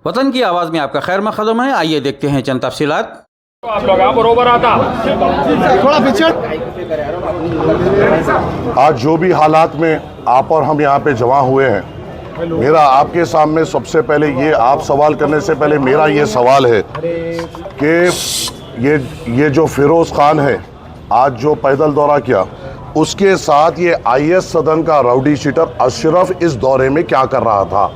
वतन की आवाज़ में आपका खैर मकदम है। आइए देखते हैं चंद तफसीलात। आप लोग बरोबर आता थोड़ा पीछे। आज जो भी हालात में आप और हम यहाँ पे जमा हुए हैं, मेरा आपके सामने सबसे पहले ये, आप सवाल करने से पहले मेरा ये सवाल है कि ये जो फिरोज़ खान है, आज जो पैदल दौरा किया, उसके साथ ये आईएस सदन का राउडी शीटर अशरफ इस दौरे में क्या कर रहा था।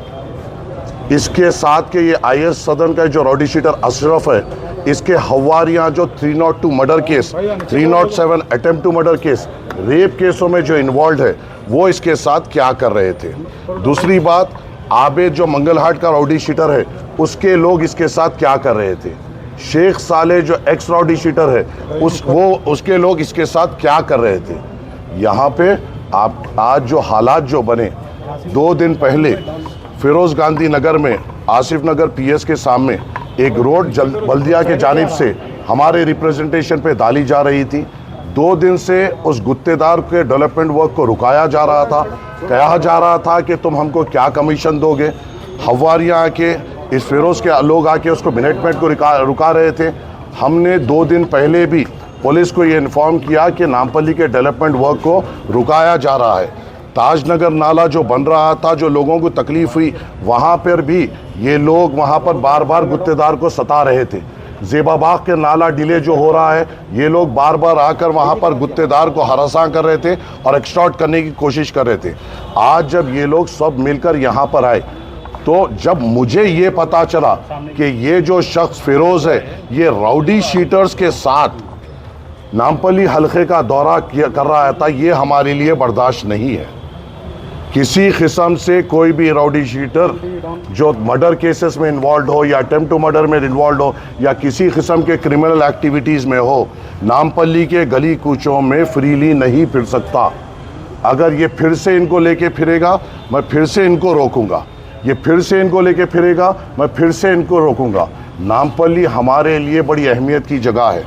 इसके साथ के ये आईएस सदन का जो राउडी शीटर अशरफ है, इसके हवारियाँ जो 302 murder case, 307 attempt to murder case, rape केसों में जो इन्वॉल्व है, वो इसके साथ क्या कर रहे थे। दूसरी बात, आबेद जो मंगलहाट का राउडी शीटर है, उसके लोग इसके साथ क्या कर रहे थे। शेख साले जो एक्स राउडी शीटर है, उसके लोग इसके साथ क्या कर रहे थे। यहाँ पे आप आज जो हालात जो बने, 2 दिन पहले फिरोज़ गांधी नगर में आसिफ नगर पीएस के सामने एक रोड बल्दिया के जानिब से हमारे रिप्रेजेंटेशन पे डाली जा रही थी। 2 दिन से उस गुत्तेदार के डेवलपमेंट वर्क को रुकाया जा रहा था। कहा जा रहा था कि तुम हमको क्या कमीशन दोगे। हवारियाँ आके, इस फिरोज़ के लोग आके उसको मिनटमेंट को रुका रहे थे। हमने 2 दिन पहले भी पुलिस को ये इन्फॉर्म किया कि नामपल्ली के डेवलपमेंट वर्क को रुकाया जा रहा है। ताजनगर नाला जो बन रहा था, जो लोगों को तकलीफ़ हुई, वहाँ पर भी ये लोग वहाँ पर बार बार गुत्तेदार को सता रहे थे। ज़ेबाबाग के नाला डिले जो हो रहा है, ये लोग बार बार आकर वहाँ पर गुत्तेदार को हरासा कर रहे थे और एक्सटॉर्ट करने की कोशिश कर रहे थे। आज जब ये लोग सब मिलकर यहाँ पर आए, तो जब मुझे ये पता चला कि ये जो शख्स फिरोज़ है, ये राउडी शीटर्स के साथ नामपल्ली हल्के का दौरा कर रहा था, ये हमारे लिए बर्दाश्त नहीं है। किसी किस्म से कोई भी राउडी शीटर जो मर्डर केसेस में इन्वॉल्व हो या अटेम्प्ट टू मर्डर में इन्वॉल्व हो या किसी किस्म के क्रिमिनल एक्टिविटीज़ में हो, नामपल्ली के गली कूचों में फ्रीली नहीं फिर सकता। अगर ये फिर से इनको लेके फिरेगा, मैं फिर से इनको रोकूंगा। ये फिर से इनको लेके फिरेगा, मैं फिर से इनको रोकूंगा। नामपल्ली हमारे लिए बड़ी अहमियत की जगह है।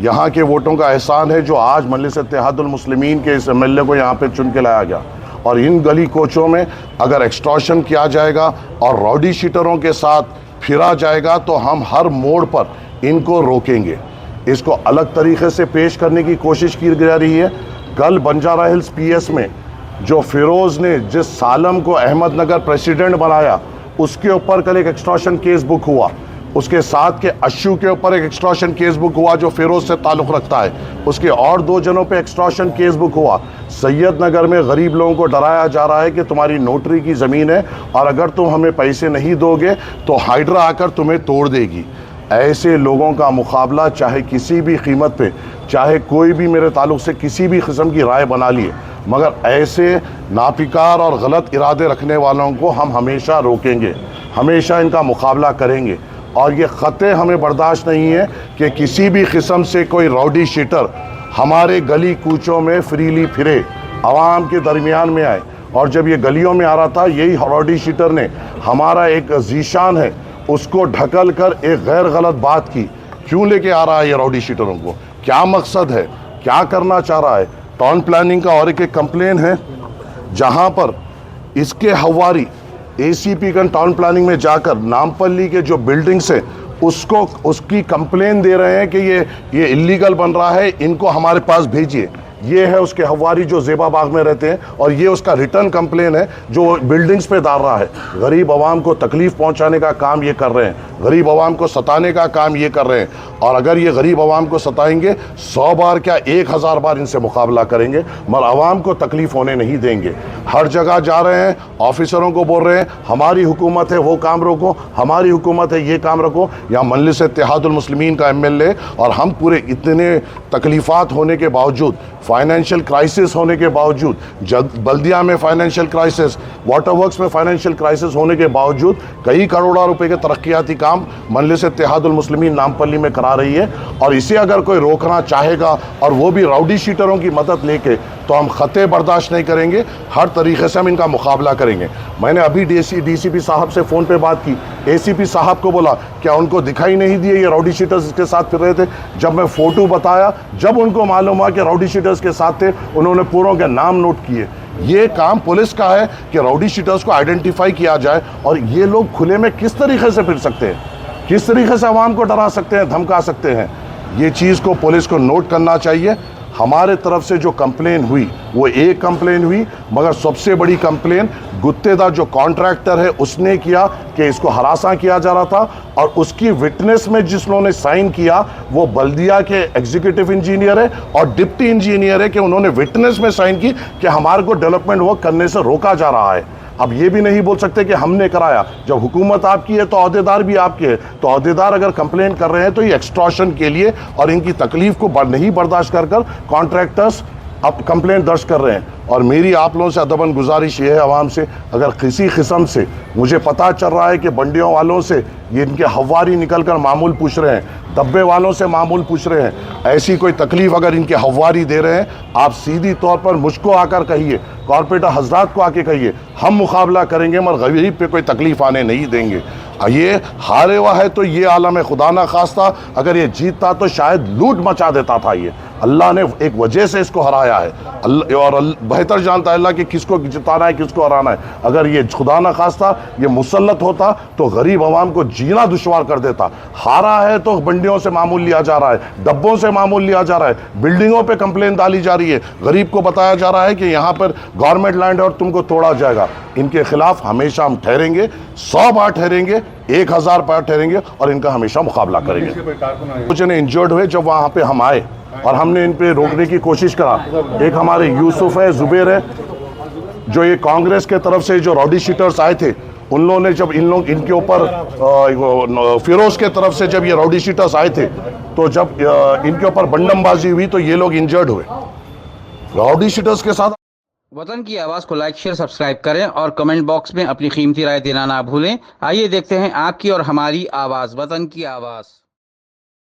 यहाँ के वोटों का एहसान है जो आज मजलिस इत्तेहादुल मुस्लिमीन के इस एमएलए को यहाँ पे चुन के लाया गया। और इन गली कोचों में अगर एक्सटॉर्शन किया जाएगा और राउडी शीटरों के साथ फिरा जाएगा, तो हम हर मोड़ पर इनको रोकेंगे। इसको अलग तरीके से पेश करने की कोशिश की जा रही है। कल बंजारा हिल्स पीएस में जो फिरोज़ ने जिस सालम को अहमदनगर प्रेसिडेंट बनाया, उसके ऊपर कल एक एक्सटॉर्शन केस बुक हुआ। उसके साथ के अशू के ऊपर एक एक्सटॉर्शन केस बुक हुआ जो फिरोज़ से ताल्लुक़ रखता है। उसके और 2 जनों पे एक्सटॉर्शन केस बुक हुआ। सैयद नगर में गरीब लोगों को डराया जा रहा है कि तुम्हारी नोटरी की ज़मीन है और अगर तुम हमें पैसे नहीं दोगे तो हाइड्रा आकर तुम्हें तोड़ देगी। ऐसे लोगों का मुकाबला चाहे किसी भी कीमत पे, चाहे कोई भी मेरे ताल्लुक़ से किसी भी किस्म की राय बना लिए, मगर ऐसे नापिकार और गलत इरादे रखने वालों को हम हमेशा रोकेंगे, हमेशा इनका मुकाबला करेंगे। और ये ख़तरे हमें बर्दाश्त नहीं है कि किसी भी किस्म से कोई राउडी शीटर हमारे गली कूचों में फ्रीली फिरे, आवाम के दरमियान में आए। और जब ये गलियों में आ रहा था, यही राउडी शीटर ने हमारा एक जीशान है उसको ढकल कर एक गैर गलत बात की। क्यों लेके आ रहा है ये राउडी शीटरों को, क्या मकसद है, क्या करना चाह रहा है। टाउन प्लानिंग का और एक कंप्लेन है जहाँ पर इसके हवारी एसीपी का टाउन प्लानिंग में जाकर नामपल्ली के जो बिल्डिंग्स है उसकी कंप्लेन दे रहे हैं कि ये इलीगल बन रहा है, इनको हमारे पास भेजिए। ये है उसके हवारी जो ज़ेबाबाग में रहते हैं और ये उसका रिटर्न कंप्लेन है जो बिल्डिंग्स पे डाल रहा है। गरीब आवाम को तकलीफ़ पहुंचाने का काम ये कर रहे हैं, गरीब आवाम को सताने का काम ये कर रहे हैं। और अगर ये गरीब आवाम को सताएंगे, 100 बार क्या 1000 बार इनसे मुकाबला करेंगे, मगर आवाम को तकलीफ़ होने नहीं देंगे। हर जगह जा रहे हैं, ऑफिसरों को बोल रहे हैं हमारी हुकूमत है वो काम रोको, हमारी हुकूमत है ये काम रखो। यहाँ मजलिस इत्तेहादुल मुस्लिमीन का एमएलए और हम पूरे इतने तकलीफ़ात होने के बावजूद, फाइनेंशियल क्राइसिस होने के बावजूद, बल्दिया में फाइनेंशियल क्राइसिस, वाटर वर्क्स में फाइनेंशियल क्राइसिस होने के बावजूद कई करोड़ों रुपए के तरक्याती काम मजलिस इत्तेहादुल मुस्लिमीन नामपल्ली में करा रही है। और इसे अगर कोई रोकना चाहेगा और वो भी राउडी शीटरों की मदद लेके, तो हम खते बर्दाश्त नहीं करेंगे। हर तरीके से हम इनका मुकाबला करेंगे। मैंने अभी डीसीपी साहब से फ़ोन पे बात की, एसीपी साहब को बोला क्या उनको दिखाई नहीं दिए ये राउडी शीटर्स के साथ फिर रहे थे। जब मैं फ़ोटो बताया, जब उनको मालूम हुआ कि राउडी शीटर्स के साथ थे, उन्होंने पूरों के नाम नोट किए। ये काम पुलिस का है कि राउडी शीटर्स को आइडेंटिफाई किया जाए और ये लोग खुले में किस तरीके से फिर सकते हैं, किस तरीके से आवाम को डरा सकते हैं, धमका सकते हैं। ये चीज़ को पुलिस को नोट करना चाहिए। हमारे तरफ से जो कंप्लेन हुई वो एक कंप्लेन हुई, मगर सबसे बड़ी कंप्लेन गुत्तेदार जो कॉन्ट्रैक्टर है उसने किया कि इसको हरासा किया जा रहा था, और उसकी विटनेस में जिन्होंने साइन किया वो बल्दिया के एग्जीक्यूटिव इंजीनियर है और डिप्टी इंजीनियर है, कि उन्होंने विटनेस में साइन की कि हमारे को डेवलपमेंट वर्क करने से रोका जा रहा है। अब ये भी नहीं बोल सकते कि हमने कराया। जब हुकूमत आपकी है तो अहदेदार भी आपके हैं, तो अहदेदार अगर कंप्लेन कर रहे हैं तो ये एक्सटॉर्शन के लिए और इनकी तकलीफ को नहीं बर्दाश्त कर कॉन्ट्रैक्टर्स अब कंप्लेन दर्ज कर रहे हैं। और मेरी आप लोगों से अदबन गुजारिश ये है आवाम से, अगर किसी किस्म से मुझे पता चल रहा है कि बंडियों वालों से ये इनके हवारी निकल कर मामूल पूछ रहे हैं, डब्बे वालों से मामूल पूछ रहे हैं, ऐसी कोई तकलीफ अगर इनके हवारी दे रहे हैं, आप सीधी तौर पर मुझको आकर कहिए, कॉर्पोरेटर हजरात को आके कहिए, हम मुकाबला करेंगे मगर गरीब पे कोई तकलीफ आने नहीं देंगे। ये हारे हुआ है तो ये आलम है, खुदा ना खास्ता अगर ये जीतता तो शायद लूट मचा देता था। ये अल्लाह ने एक वजह से इसको हराया है, और बेहतर जानता है अल्लाह कि किसको जिताना है किसको हराना है। अगर ये खुदा ना खास्ता ये मुसल्लत होता तो गरीब आवाम को जीना दुश्वार कर देता। हारा है तो बंडियों से मामूल लिया जा रहा है, डब्बों से मामूल लिया जा रहा है, बिल्डिंगों पे कंप्लेन डाली जा रही है, गरीब को बताया जा रहा है कि यहाँ पर गवर्नमेंट लैंड है और तुमको तोड़ा जाएगा। इनके खिलाफ हमेशा हम ठहरेंगे, 100 बार ठहरेंगे, 1000 बार ठहरेंगे और इनका हमेशा मुकाबला करेंगे। कुछ ने इंजर्ड हुए जब वहाँ पे हम आए और हमने इन पे रोकने की कोशिश करा। एक हमारे यूसुफ है, जुबैर है, जो ये कांग्रेस के तरफ से जो राउडी शीटर्स आए थे, उन लोगों ने जब इनके ऊपर फिरोज के तरफ से जब ये राउडी शीटर्स आए थे तो जब इनके ऊपर बंडमबाजी हुई तो ये लोग इंजर्ड हुए राउडी शीटर्स के साथ। वतन की आवाज़ को लाइक शेयर सब्सक्राइब करें और कमेंट बॉक्स में अपनी कीमती राय देना ना भूलें। आइए देखते हैं आपकी और हमारी आवाज़, वतन की आवाज़।